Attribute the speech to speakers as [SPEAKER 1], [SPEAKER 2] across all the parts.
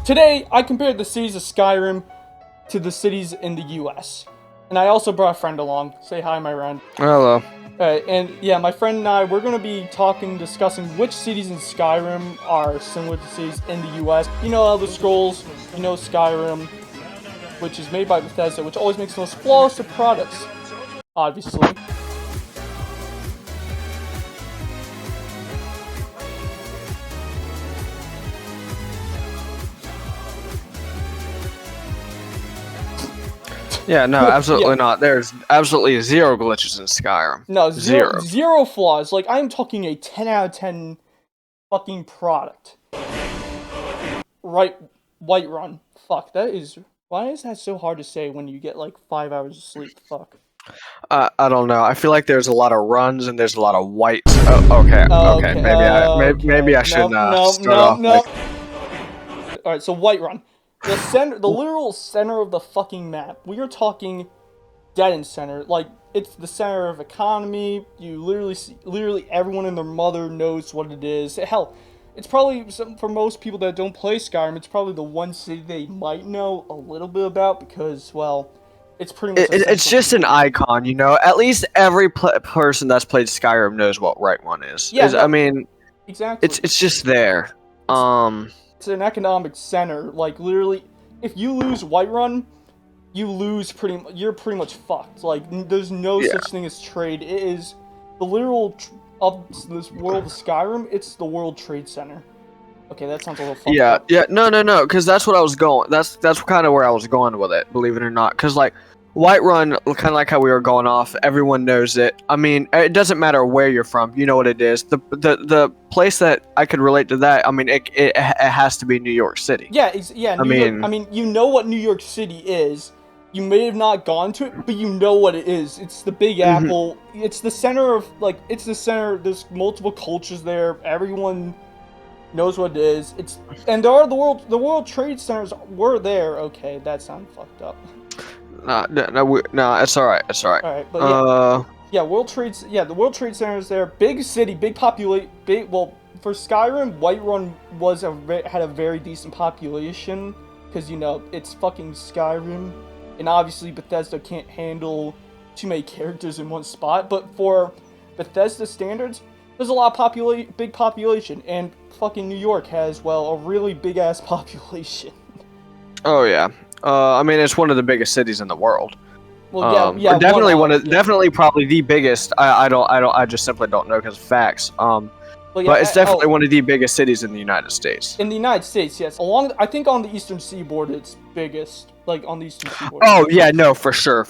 [SPEAKER 1] Today, I compared the cities of Skyrim to the cities in the US. And I also brought a friend along. Say hi, my friend.
[SPEAKER 2] Hello.
[SPEAKER 1] Alright, and yeah, my friend and I, we're going to be discussing which cities in Skyrim are similar to cities in the US. You know Elder Scrolls, you know Skyrim, which is made by Bethesda, which always makes the most flawless of products, obviously.
[SPEAKER 2] Yeah, no, absolutely not. There's absolutely zero glitches in Skyrim.
[SPEAKER 1] No, zero flaws. Like, I'm talking a 10 out of 10 fucking product. Right, Whiterun. Fuck, that is... Why is that so hard to say when you get, like, 5 hours of sleep? Fuck.
[SPEAKER 2] I don't know. I feel like there's a lot of runs and there's a lot of whites. Okay. Maybe I should start off.
[SPEAKER 1] Alright, so Whiterun. The literal center of the fucking map. We are talking dead end center. Like, it's the center of economy. You literally everyone and their mother knows what it is. Hell, it's probably, for most people that don't play Skyrim, it's probably the one city they might know a little bit about because, well, it's pretty much...
[SPEAKER 2] It's just an icon, you know? At least every person that's played Skyrim knows what Right One is.
[SPEAKER 1] Yeah,
[SPEAKER 2] I mean...
[SPEAKER 1] Exactly.
[SPEAKER 2] It's just there.
[SPEAKER 1] It's an economic center. Like, literally, if you lose Whiterun, you're pretty much fucked. Like, there's no such thing as trade. It is the literal of this world of Skyrim. It's the World Trade Center. Okay, that sounds a little fucked up.
[SPEAKER 2] Yeah, no, because that's what I was going. That's kind of where I was going with it. Believe it or not, because like Whiterun, kind of like how we were going off. Everyone knows it. I mean, it doesn't matter where you're from. You know what it is. The place that I could relate to that. I mean, it has to be New York City.
[SPEAKER 1] Yeah, I mean, you know what New York City is. You may have not gone to it, but you know what it is. It's the Big Apple. It's the center of There's multiple cultures there. Everyone knows what it is. And there are the World Trade Centers were there. Okay, that sounded fucked up.
[SPEAKER 2] No, it's alright. It's alright.
[SPEAKER 1] Alright, but the World Trade Center is there. Big city, well, for Skyrim, Whiterun had a very decent population because, you know, it's fucking Skyrim, and obviously Bethesda can't handle too many characters in one spot. But for Bethesda standards, there's a lot of big population, and fucking New York has, well, a really big ass population.
[SPEAKER 2] Oh yeah. I mean, it's one of the biggest cities in the world.
[SPEAKER 1] Well,
[SPEAKER 2] definitely probably the biggest. I just simply don't know because of facts. But it's definitely one of the biggest cities in the United States.
[SPEAKER 1] In the United States, yes. I think on the Eastern Seaboard, it's biggest. Like on the Eastern Seaboard.
[SPEAKER 2] Oh yeah, no, for sure.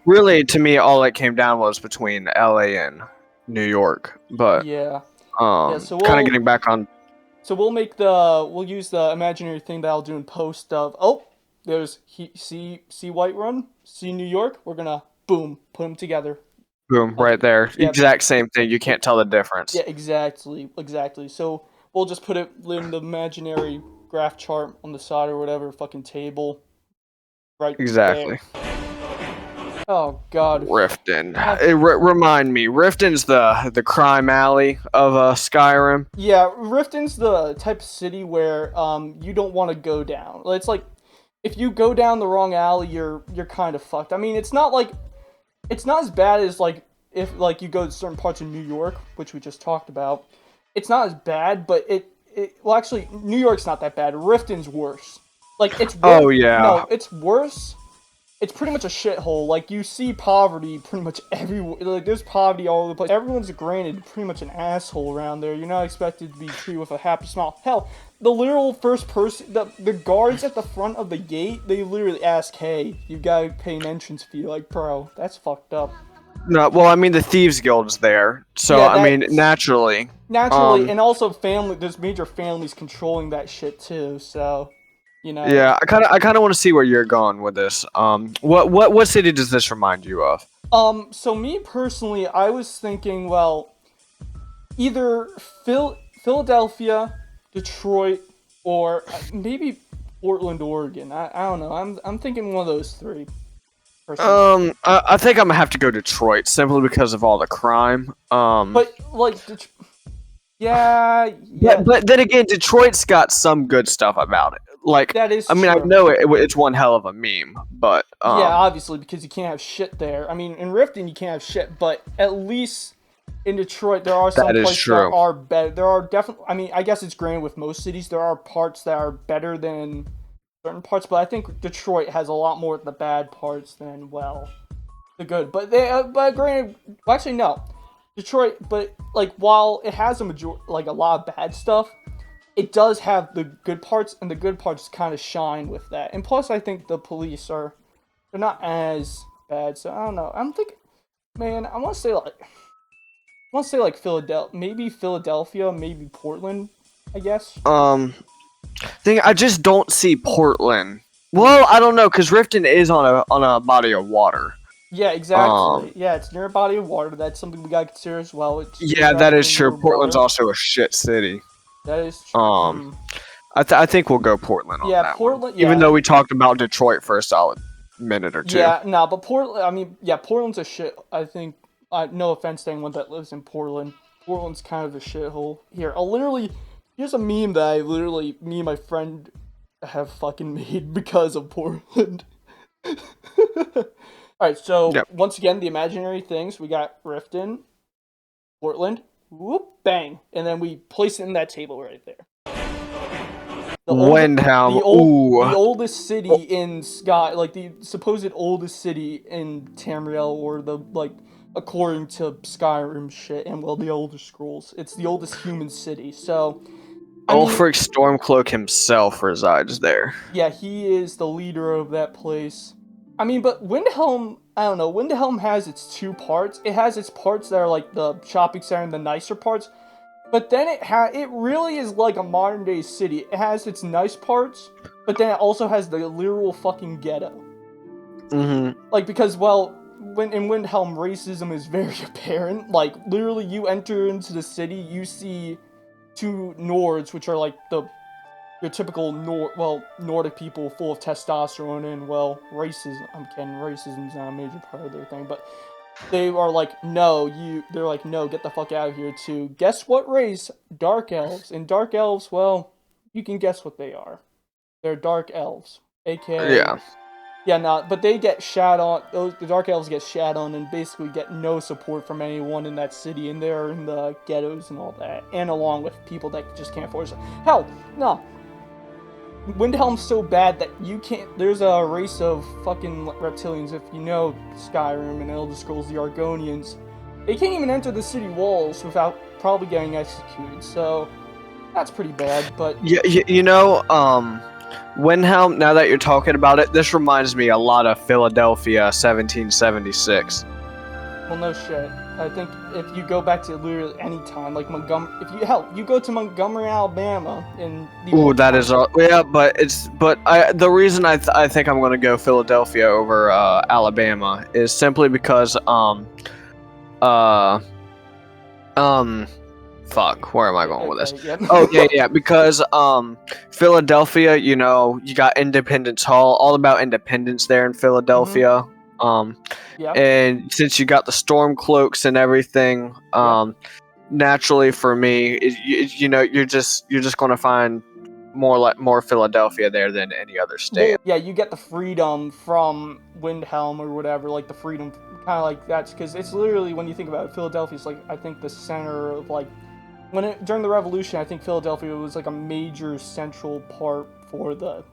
[SPEAKER 2] Really, to me, all it came down was between LA and New York. But so kind of getting back on.
[SPEAKER 1] So we'll use the imaginary thing that I'll do in post of, there's see Whiterun, see New York, we're gonna, boom, put them together.
[SPEAKER 2] Boom, right there. Yep. Exact same thing, you can't tell the difference.
[SPEAKER 1] Yeah, exactly. So we'll just put it in the imaginary graph chart on the side or whatever, fucking table. Right
[SPEAKER 2] exactly.
[SPEAKER 1] There. Oh god.
[SPEAKER 2] Riften. Remind me, Riften's the crime alley of Skyrim.
[SPEAKER 1] Yeah, Riften's the type of city where you don't want to go down. It's like if you go down the wrong alley, you're kind of fucked. I mean, it's not as bad as like if like you go to certain parts of New York, which we just talked about. It's not as bad, but well actually New York's not that bad. Riften's worse. Like it's worse.
[SPEAKER 2] Oh yeah.
[SPEAKER 1] No, it's worse. It's pretty much a shithole. Like, you see poverty pretty much everywhere. Like, there's poverty all over the place. Everyone's granted pretty much an asshole around there. You're not expected to be treated with a happy smile. Hell, the literal first person, the guards at the front of the gate, they literally ask, hey, you gotta pay an entrance fee. Like, bro, that's fucked up.
[SPEAKER 2] No, well, I mean, the Thieves Guild's there. So, yeah, I mean, naturally.
[SPEAKER 1] And also there's major families controlling that shit, too, so... You know.
[SPEAKER 2] Yeah, I kind of want to see where you're going with this. What city does this remind you of?
[SPEAKER 1] So me personally, I was thinking, well, either Philadelphia, Detroit, or maybe Portland, Oregon. I don't know. I'm thinking one of those three.
[SPEAKER 2] Personally. I think I'm gonna have to go Detroit simply because of all the crime.
[SPEAKER 1] But like, Yeah, yeah,
[SPEAKER 2] But then again, Detroit's got some good stuff about it. Like,
[SPEAKER 1] that is
[SPEAKER 2] I mean, I
[SPEAKER 1] true.
[SPEAKER 2] know it's one hell of a meme, but
[SPEAKER 1] Yeah, obviously, because you can't have shit there. I mean, in Riften you can't have shit, but at least in Detroit there are some
[SPEAKER 2] that is
[SPEAKER 1] places that
[SPEAKER 2] true.
[SPEAKER 1] are better. There are definitely. I mean, I guess it's granted with most cities there are parts that are better than certain parts, but I think Detroit has a lot more of the bad parts than the good. But but granted, well, actually no, Detroit. But like while it has like a lot of bad stuff, it does have the good parts, and the good parts kind of shine with that. And plus, I think the police are they're not as bad. So I don't know. I'm thinking, man, I want to say like Philadelphia, maybe Portland, I guess.
[SPEAKER 2] Um, I just don't see Portland.
[SPEAKER 1] Hmm.
[SPEAKER 2] Well, I don't know, cause Riften is on a body of water.
[SPEAKER 1] Yeah,
[SPEAKER 2] Um,
[SPEAKER 1] exactly. Yeah, it's near a body of water. That's something we gotta consider as well. It's
[SPEAKER 2] yeah, that is
[SPEAKER 1] geographically
[SPEAKER 2] true.
[SPEAKER 1] near
[SPEAKER 2] Portland's
[SPEAKER 1] water.
[SPEAKER 2] also a shit city.
[SPEAKER 1] That is true.
[SPEAKER 2] Um,
[SPEAKER 1] Mm.
[SPEAKER 2] I think we'll go Portland on
[SPEAKER 1] Yeah,
[SPEAKER 2] that one.
[SPEAKER 1] Portland.
[SPEAKER 2] Even
[SPEAKER 1] Yeah,
[SPEAKER 2] though we talked about Detroit for a solid minute or two.
[SPEAKER 1] yeah. No, but Portland. I mean, yeah, Portland's a shit. I think. No offense to anyone that lives in Portland. Portland's kind of a shithole. Here, I'll literally. Here's a meme that me and my friend have fucking made because of Portland. Alright, so
[SPEAKER 2] Yep.
[SPEAKER 1] once again, the imaginary things. We got Riften, Portland, whoop, bang. And then we place it in that table right there. The old
[SPEAKER 2] Windhelm. Ooh.
[SPEAKER 1] the oldest city in Sky, like the supposed oldest city in Tamriel, or the like according to Skyrim shit and well the Elder Scrolls. It's the oldest human city. So I mean,
[SPEAKER 2] Ulfric Stormcloak himself resides there.
[SPEAKER 1] yeah, he is the leader of that place. I mean, but Windhelm, I don't know. Windhelm has its two parts. It has its parts that are like the shopping center and the nicer parts, but then it really is like a modern day city. It has its nice parts, but then it also has the literal fucking ghetto.
[SPEAKER 2] Mm-hmm.
[SPEAKER 1] Like because when in Windhelm racism is very apparent. Like literally, you enter into the city, you see two Nords, which are like the your typical Nordic people full of testosterone and racism. I'm kidding, racism's not a major part of their thing, but they are like, no, they're like, no, get the fuck out of here too. Guess what race? Dark elves. And dark elves, well, you can guess what they are. They're dark elves, aka
[SPEAKER 2] Yeah.
[SPEAKER 1] yeah, no, but they get shat on. The dark elves get shat on and basically get no support from anyone in that city, and they're in the ghettos and all that, and along with people that just can't afford it. Hell, no, Windhelm's so bad that you can't. There's a race of fucking reptilians, if you know Skyrim and Elder Scrolls, the Argonians. They can't even enter the city walls without probably getting executed. So that's pretty bad. But
[SPEAKER 2] Yeah, you know, Windhelm, now that you're talking about it, this reminds me a lot of Philadelphia 1776.
[SPEAKER 1] well, no shit. I think if you go back to literally any time, like Montgomery, you go to Montgomery, Alabama, in the
[SPEAKER 2] Ooh,
[SPEAKER 1] old
[SPEAKER 2] that is
[SPEAKER 1] time.
[SPEAKER 2] yeah, but the reason I think I'm gonna go Philadelphia over Alabama is simply because uh fuck, where am I going with this?
[SPEAKER 1] Okay, yep.
[SPEAKER 2] Oh yeah, because Philadelphia, you know, you got Independence Hall, all about independence there in
[SPEAKER 1] Mm-hmm.
[SPEAKER 2] Philadelphia.
[SPEAKER 1] Yep.
[SPEAKER 2] And since you got the storm cloaks and everything,
[SPEAKER 1] Yep.
[SPEAKER 2] naturally for me, you know, you're just gonna find more Philadelphia there than any other state.
[SPEAKER 1] Well, yeah, you get the freedom from Windhelm or whatever, like the freedom, kind of like that's because it's literally when you think about it, Philadelphia's like I think the center of like during the Revolution, I think Philadelphia was like a major central part for the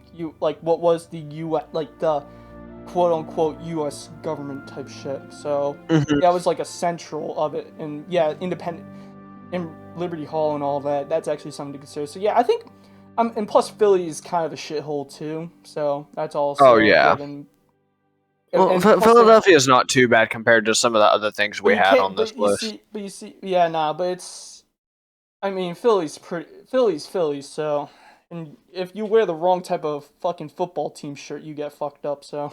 [SPEAKER 1] like what was the U.S. like the quote unquote U.S. government type shit. So
[SPEAKER 2] Hmm.
[SPEAKER 1] yeah, it was like a central of it, and yeah, independent and Liberty Hall and all that. That's actually something to consider. So yeah, I think and plus Philly is kind of a shithole too. So that's
[SPEAKER 2] Oh
[SPEAKER 1] also a
[SPEAKER 2] yeah.
[SPEAKER 1] given.
[SPEAKER 2] Well,
[SPEAKER 1] And plus they
[SPEAKER 2] Philadelphia is not too bad compared to some of the other things
[SPEAKER 1] but
[SPEAKER 2] we
[SPEAKER 1] you
[SPEAKER 2] had
[SPEAKER 1] can't
[SPEAKER 2] on this list.
[SPEAKER 1] but you see yeah nah but it's I mean Philly's Philly, so and if you wear the wrong type of fucking football team shirt you get fucked up, so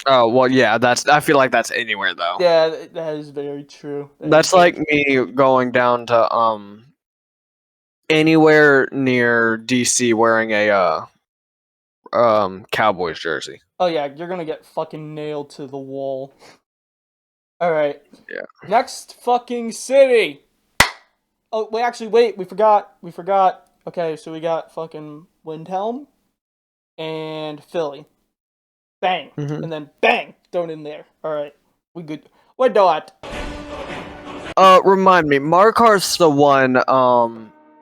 [SPEAKER 2] Oh well, yeah. I feel like that's anywhere though.
[SPEAKER 1] yeah, that is very true. That is
[SPEAKER 2] That's
[SPEAKER 1] very
[SPEAKER 2] like
[SPEAKER 1] true.
[SPEAKER 2] me going down to anywhere near DC wearing a Cowboys jersey.
[SPEAKER 1] Oh yeah, you're gonna get fucking nailed to the wall. All right,
[SPEAKER 2] Yeah.
[SPEAKER 1] next fucking city. Oh, wait, actually, wait, we forgot. Okay, so we got fucking Windhelm and Philly. Bang.
[SPEAKER 2] Mhm.
[SPEAKER 1] And then bang, thrown in there. Alright, we good. We're done.
[SPEAKER 2] Remind me, Markarth's the one,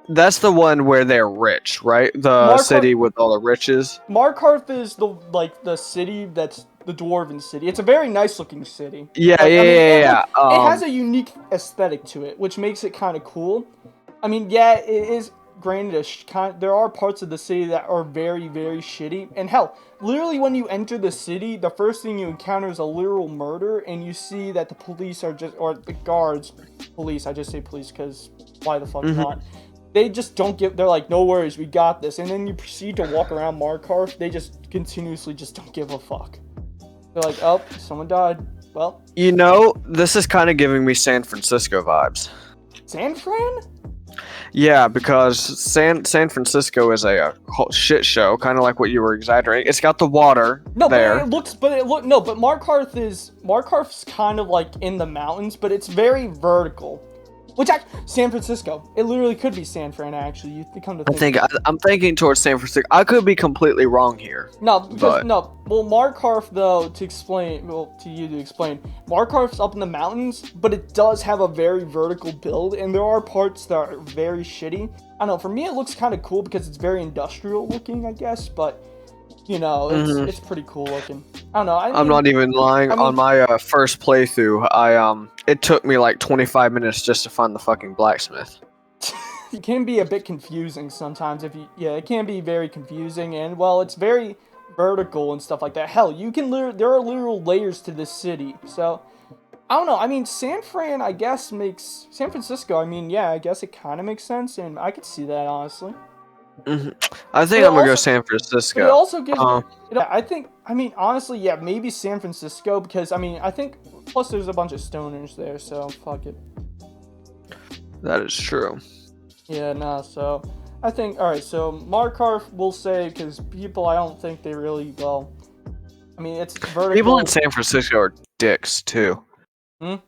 [SPEAKER 2] that's the one where they're rich, right? The city with all the riches.
[SPEAKER 1] Markarth is the city that's the dwarven city. It's a very nice looking city.
[SPEAKER 2] Yeah,
[SPEAKER 1] Like,
[SPEAKER 2] yeah.
[SPEAKER 1] It has a unique aesthetic to it, which makes it kind of cool. I mean, yeah, it is granted there are parts of the city that are very, very shitty. And hell, literally when you enter the city, the first thing you encounter is a literal murder, and you see that the police are just, or the guards, police, I just say police because why the fuck not? They just don't give, they're like, no worries, we got this. And then you proceed to walk around Markarth, they just continuously just don't give a fuck. They're like, oh, someone died. Well.
[SPEAKER 2] You know, this is kind of giving me San Francisco vibes.
[SPEAKER 1] San Fran?
[SPEAKER 2] Yeah, because San Francisco is a shit show, kind of like what you were exaggerating. It's got the water there.
[SPEAKER 1] But Markarth's kind of like in the mountains, but it's very vertical. Which San Francisco. It literally could be San Fran. Actually, you come to think.
[SPEAKER 2] I'm thinking towards San Francisco. I could be completely wrong here.
[SPEAKER 1] No. Well, Markarth though, to explain, Markarth's up in the mountains, but it does have a very vertical build, and there are parts that are very shitty. I don't know. For me, it looks kind of cool because it's very industrial looking, I guess. But you know, it's pretty cool looking. I don't know.
[SPEAKER 2] I'm not even lying. On my first playthrough, it took me like 25 minutes just to find the fucking blacksmith.
[SPEAKER 1] It can be a bit confusing sometimes it can be very confusing, and well, it's very vertical and stuff like that. Hell, there are literal layers to this city. So, I don't know. I mean, San Francisco, I mean, yeah, I guess it kind of makes sense, and I could see that, honestly.
[SPEAKER 2] I think I'm gonna go San Francisco.
[SPEAKER 1] It also gives honestly, yeah, maybe San Francisco, because, I think, plus there's a bunch of stoners there, so fuck it.
[SPEAKER 2] That is true.
[SPEAKER 1] Yeah, nah, so, I think, alright, so Markarth, we'll say, because people, I don't think they really, well, I mean, it's vertical.
[SPEAKER 2] People in San Francisco are dicks, too.
[SPEAKER 1] What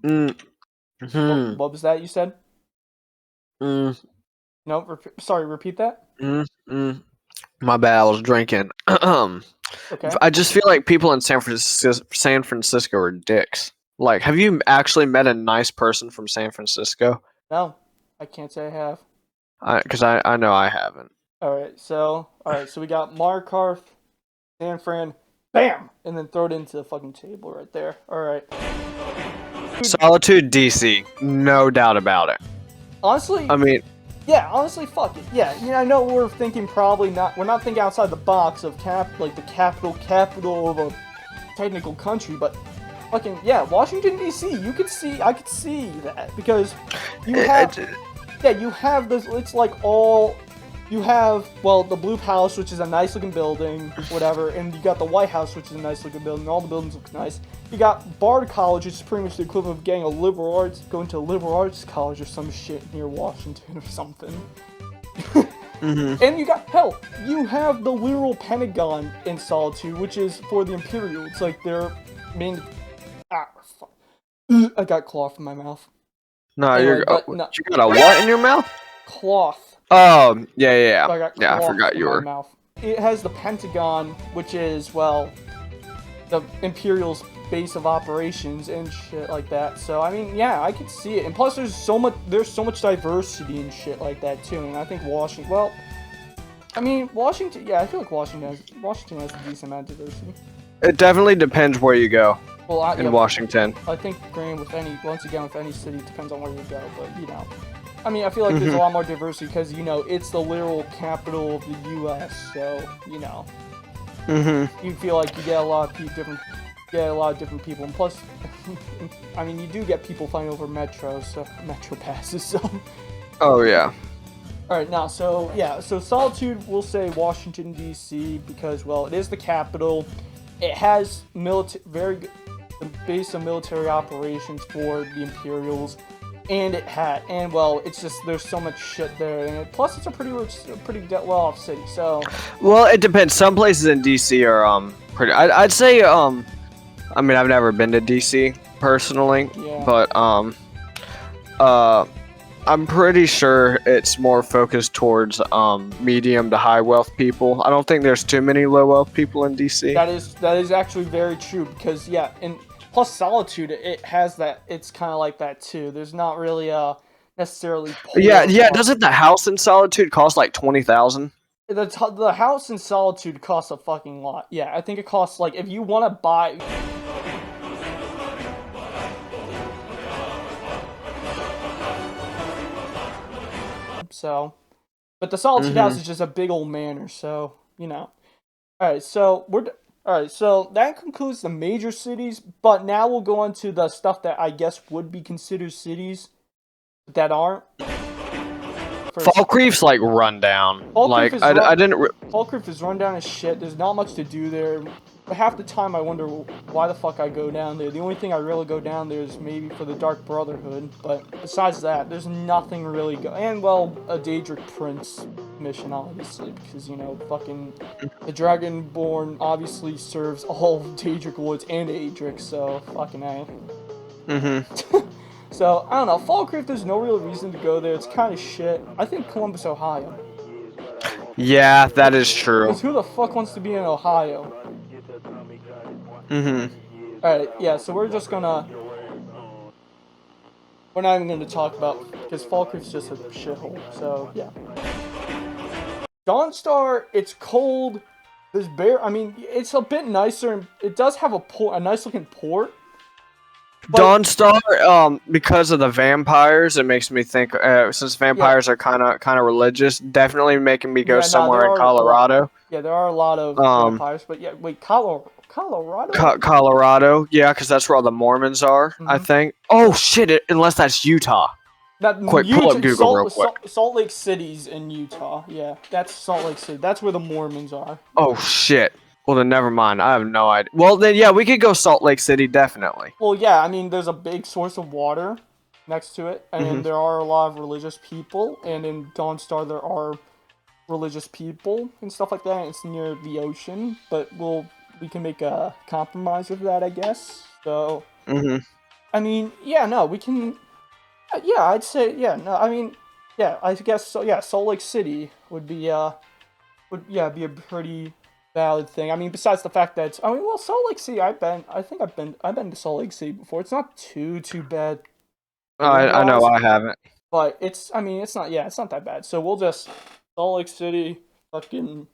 [SPEAKER 1] was that you said? No, sorry, repeat that?
[SPEAKER 2] My bad, I was drinking.
[SPEAKER 1] Okay.
[SPEAKER 2] I just feel like people in San Francisco are dicks. Like, have you actually met a nice person from San Francisco?
[SPEAKER 1] No, I can't say I have.
[SPEAKER 2] Because I know I haven't.
[SPEAKER 1] Alright, so we got Markarth, San Fran, bam! And then throw it into the fucking table right there. Alright.
[SPEAKER 2] Solitude, DC. No doubt about it.
[SPEAKER 1] Honestly, yeah, honestly, fuck it. Yeah, I know we're thinking we're not thinking outside the box of the capital of a technical country, but fucking, yeah, Washington, D.C., I could see that, because you have this, it's like you have, well, the Blue Palace, which is a nice looking building, whatever, and you got the White House, which is a nice looking building, all the buildings look nice. You got Bard College, which is pretty much the equivalent of going to a liberal arts college or some shit near Washington or something. And you have the literal Pentagon in Solitude, which is for the Imperial. It's like their main. Fuck. I got cloth in my mouth.
[SPEAKER 2] No, anyway, you got a what in your mouth?
[SPEAKER 1] Cloth.
[SPEAKER 2] Oh, yeah.
[SPEAKER 1] I
[SPEAKER 2] forgot you were.
[SPEAKER 1] Mouth. It has the Pentagon, which is, well, the Imperial's base of operations and shit like that. So I mean, yeah, I could see it. And plus, there's so much diversity and shit like that too. And I think Washington. Well, I mean, Washington. Yeah, I feel like Washington has a decent amount of diversity.
[SPEAKER 2] It definitely depends where you go.
[SPEAKER 1] Well,
[SPEAKER 2] in Washington.
[SPEAKER 1] I think, granted, with any city, it depends on where you go. But I mean, I feel like there's a lot more diversity because it's the literal capital of the U.S. So you feel like you get a lot of different people, and plus, I mean, you do get people fighting over metro passes. So. Oh
[SPEAKER 2] yeah.
[SPEAKER 1] All right, now, so Solitude, we'll say Washington D.C. because, well, it is the capital. It has the base of military operations for the Imperials, and well, it's just there's so much shit there, and plus it's a pretty well-off city. So.
[SPEAKER 2] Well, it depends. Some places in D.C. are pretty. I'd say I mean, I've never been to DC personally, but I'm pretty sure it's more focused towards medium to high wealth people. I don't think there's too many low wealth people in DC.
[SPEAKER 1] That is actually very true because yeah, and plus Solitude, it has that. It's kind of like that too. There's not really necessarily poor.
[SPEAKER 2] Yeah. Doesn't the house in Solitude cost like 20,000?
[SPEAKER 1] The house in Solitude costs a fucking lot. Yeah, I think it costs like if you want to buy. So, but the Solitude house is just a big old manor. So you know. All right, so so that concludes the major cities. But now we'll go on to the stuff that I guess would be considered cities that aren't.
[SPEAKER 2] Falkreath's like rundown.
[SPEAKER 1] Falkreath is run down as shit. There's not much to do there. But half the time I wonder why the fuck I go down there. The only thing I really go down there is maybe for the Dark Brotherhood. But besides that, there's nothing really and well, a Daedric Prince mission, obviously, because you know, fucking the Dragonborn obviously serves all Daedric Woods and Adric, so fucking A. So, I don't know, Falkreath, there's no real reason to go there, it's kind of shit. I think Columbus, Ohio.
[SPEAKER 2] Yeah, that is true.
[SPEAKER 1] Because who the fuck wants to be in Ohio? Alright, yeah, so we're just gonna... We're not even gonna talk about... Because Falkreath's just a shithole, so, yeah. Dawnstar, it's cold. There's I mean, it's a bit nicer, and it does have a nice looking port.
[SPEAKER 2] Dawnstar, because of the vampires, it makes me think. Since vampires are kind of religious, definitely making me go somewhere in Colorado.
[SPEAKER 1] Yeah, there are a lot of vampires, but yeah, wait, Colorado?
[SPEAKER 2] Colorado, yeah, because that's where all the Mormons are. I think. Oh shit! Unless that's Utah. Quick, pull up Google real quick.
[SPEAKER 1] Salt Lake City's in Utah. Yeah, that's Salt Lake City. That's where the Mormons are.
[SPEAKER 2] Oh shit. Well, then never mind. I have no idea. Well, then, yeah, we could go Salt Lake City, definitely.
[SPEAKER 1] Well, yeah, I mean, there's a big source of water next to it, and there are a lot of religious people, and in Dawnstar there are religious people and stuff like that. It's near the ocean, but we can make a compromise with that, I guess. So, I mean, yeah, no, we can... Yeah, I'd say, yeah, no, I mean, yeah, I guess, so, yeah, Salt Lake City would be, be a pretty... valid thing. I mean, besides the fact that well, Salt Lake City. I've been to Salt Lake City before. It's not too bad.
[SPEAKER 2] I know I haven't.
[SPEAKER 1] But it's not that bad. So we'll just Salt Lake City, fucking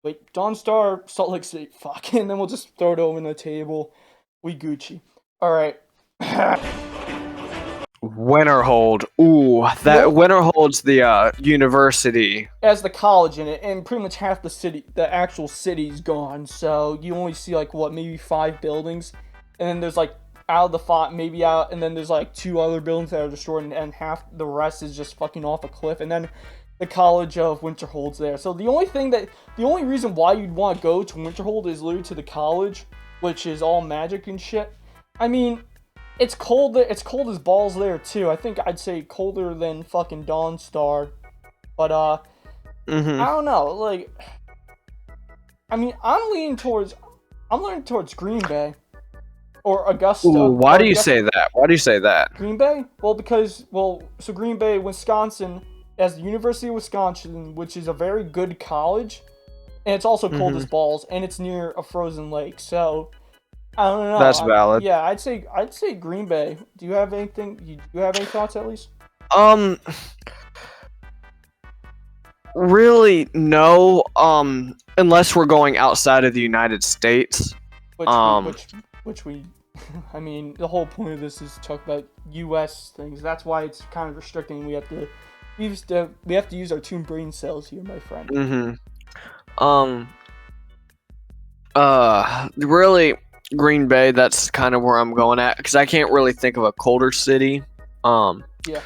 [SPEAKER 1] wait, Dawnstar, Salt Lake City, fuck, and then we'll just throw it over on the table. We Gucci. All right.
[SPEAKER 2] Winterhold. Ooh, that Winterhold's the university.
[SPEAKER 1] As the college in it, and pretty much half the actual city's gone. So you only see like maybe 5 buildings, and then there's like out of the 5, maybe out, and then there's like 2 other buildings that are destroyed, and half the rest is just fucking off a cliff, and then the College of Winterhold's there. So the only reason why you'd want to go to Winterhold is literally to the college, which is all magic and shit. I mean. It's cold as balls there too. I think I'd say colder than fucking Dawnstar. But I don't know, like I mean, I'm leaning towards Green Bay or Augusta.
[SPEAKER 2] Ooh, why do you say that?
[SPEAKER 1] Green Bay? So Green Bay, Wisconsin, has the University of Wisconsin, which is a very good college, and it's also cold as balls, and it's near a frozen lake. So I don't know.
[SPEAKER 2] That's valid.
[SPEAKER 1] Yeah, I'd say Green Bay. Do you have anything? Do you have any thoughts at least?
[SPEAKER 2] Really, no. Unless we're going outside of the United States.
[SPEAKER 1] Which we, I mean, the whole point of this is to talk about U.S. things. That's why it's kind of restricting. We have to use our 2 brain cells here, my friend.
[SPEAKER 2] Really. Green Bay, that's kind of where I'm going at, because I can't really think of a colder city.
[SPEAKER 1] Yeah.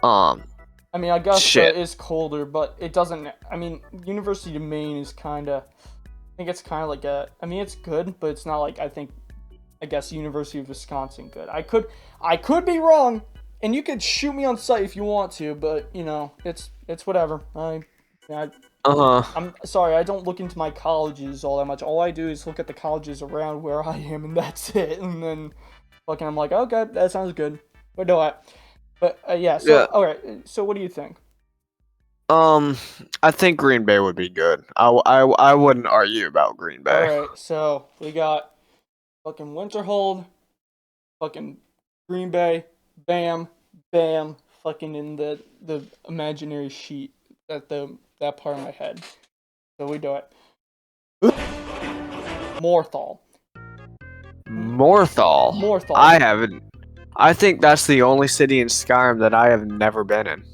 [SPEAKER 1] I mean, Augusta is colder, but it doesn't. I mean, University of Maine is kind of. I think it's kind of like I mean, it's good, but it's not like I guess University of Wisconsin good. I could be wrong, and you could shoot me on sight if you want to, but you know, it's whatever. I'm sorry, I don't look into my colleges all that much. All I do is look at the colleges around where I am, and that's it. And then, fucking, I'm like, okay, that sounds good. But no, But yeah. So
[SPEAKER 2] Yeah.
[SPEAKER 1] all right. So what do you think?
[SPEAKER 2] I think Green Bay would be good. I wouldn't argue about Green
[SPEAKER 1] All
[SPEAKER 2] Bay.
[SPEAKER 1] right. So we got fucking Winterhold, fucking Green Bay, bam, bam, fucking in the imaginary sheet at that part of my head. So we do it. Morthal.
[SPEAKER 2] Morthal.
[SPEAKER 1] Morthal.
[SPEAKER 2] I haven't. I think that's the only city in Skyrim that I have never been in.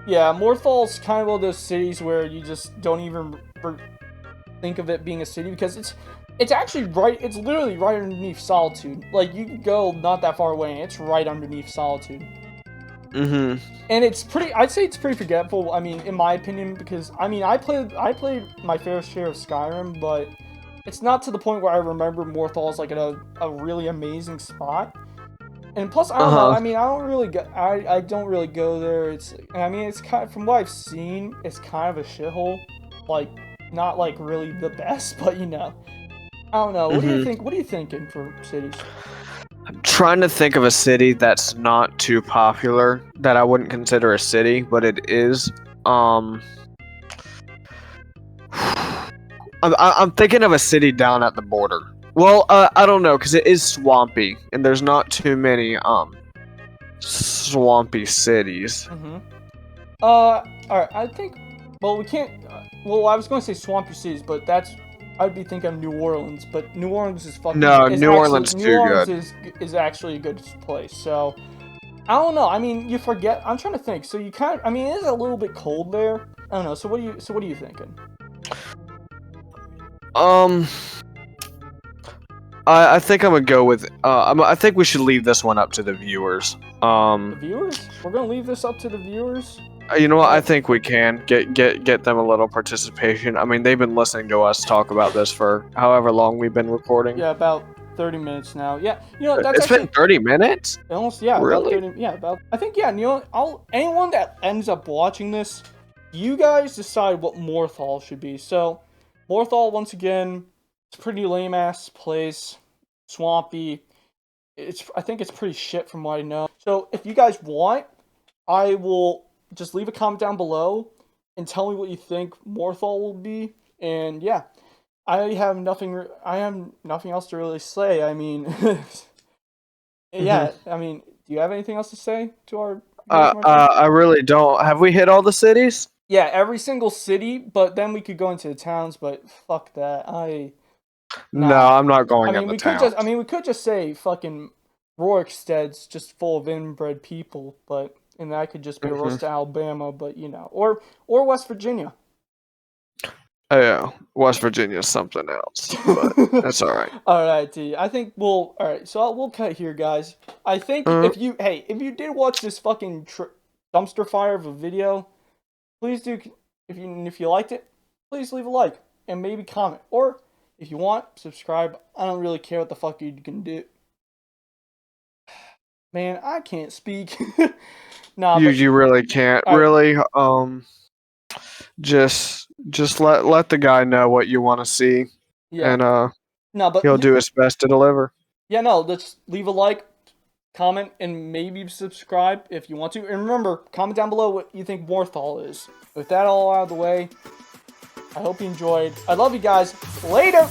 [SPEAKER 1] Yeah, Morthal's kind of one of those cities where you just don't even think of it being a city because it's actually right. It's literally right underneath Solitude. Like you could go not that far away, and it's right underneath Solitude.
[SPEAKER 2] Mm-hmm.
[SPEAKER 1] And it's pretty. I'd say it's pretty forgetful. I mean, in my opinion, because I mean, I played my fair share of Skyrim, but it's not to the point where I remember Morthal as like a really amazing spot. And plus, I don't know. I mean, I don't really go there. I mean, it's kind of, from what I've seen, it's kind of a shithole. Like, not like really the best, but you know, I don't know. What do you think? What are you thinking for cities?
[SPEAKER 2] I'm trying to think of a city that's not too popular that I wouldn't consider a city, but it is. I'm thinking of a city down at the border. Well, I don't know, because it is swampy, and there's not too many swampy cities.
[SPEAKER 1] Alright, I think. Well, we can't. Well, I was going to say swampy cities, but I'd be thinking of New Orleans, but New Orleans is fucking.
[SPEAKER 2] No,
[SPEAKER 1] Is
[SPEAKER 2] New
[SPEAKER 1] actually,
[SPEAKER 2] Orleans
[SPEAKER 1] New
[SPEAKER 2] too
[SPEAKER 1] Orleans
[SPEAKER 2] good.
[SPEAKER 1] is actually a good place. So I don't know. I mean, you forget. I'm trying to think. So you kind of. I mean, it is a little bit cold there. I don't know. So what are you thinking?
[SPEAKER 2] I think I'm gonna go with. I think we should leave this one up to the viewers.
[SPEAKER 1] The viewers? We're gonna leave this up to the viewers.
[SPEAKER 2] You know what? I think we can get them a little participation. I mean, they've been listening to us talk about this for however long we've been recording.
[SPEAKER 1] Yeah, about 30 minutes now. Yeah, you know that's
[SPEAKER 2] It's
[SPEAKER 1] actually
[SPEAKER 2] been 30 minutes.
[SPEAKER 1] almost yeah.
[SPEAKER 2] Really?
[SPEAKER 1] About 30. Yeah, about. I think yeah. You know, anyone that ends up watching this, you guys decide what Morthal should be. So, Morthal once again, it's a pretty lame ass place, swampy. I think it's pretty shit from what I know. So if you guys want, I will just leave a comment down below and tell me what you think Morthal will be. And yeah, I have nothing else to really say. I mean, yeah. I mean, do you have anything else to say to our viewers, Martin?
[SPEAKER 2] I really don't. Have we hit all the cities?
[SPEAKER 1] Yeah, every single city, but then we could go into the towns. But fuck that.
[SPEAKER 2] No, I'm not going
[SPEAKER 1] I mean,
[SPEAKER 2] in the
[SPEAKER 1] we
[SPEAKER 2] town.
[SPEAKER 1] could just. I mean, we could just say fucking Rorikstead's just full of inbred people, but and that could just be a roast to Alabama, but you know, or West Virginia.
[SPEAKER 2] Oh, yeah, West Virginia's something else, but that's all right.
[SPEAKER 1] All right, D. I think we'll. All right, so we'll cut here, guys. I think if you did watch this fucking dumpster fire of a video, please do. If you liked it, please leave a like and maybe comment, or if you want, subscribe. I don't really care what the fuck you can do. Man, I can't speak. Nah,
[SPEAKER 2] You really can't.
[SPEAKER 1] All right.
[SPEAKER 2] Really, just let the guy know what you want to see,
[SPEAKER 1] Yeah.
[SPEAKER 2] and
[SPEAKER 1] No, but
[SPEAKER 2] he'll do his best to deliver.
[SPEAKER 1] yeah, no, let's leave a like, comment, and maybe subscribe if you want to. And remember, comment down below what you think Morthal is. With that all out of the way, I hope you enjoyed. I love you guys. Later!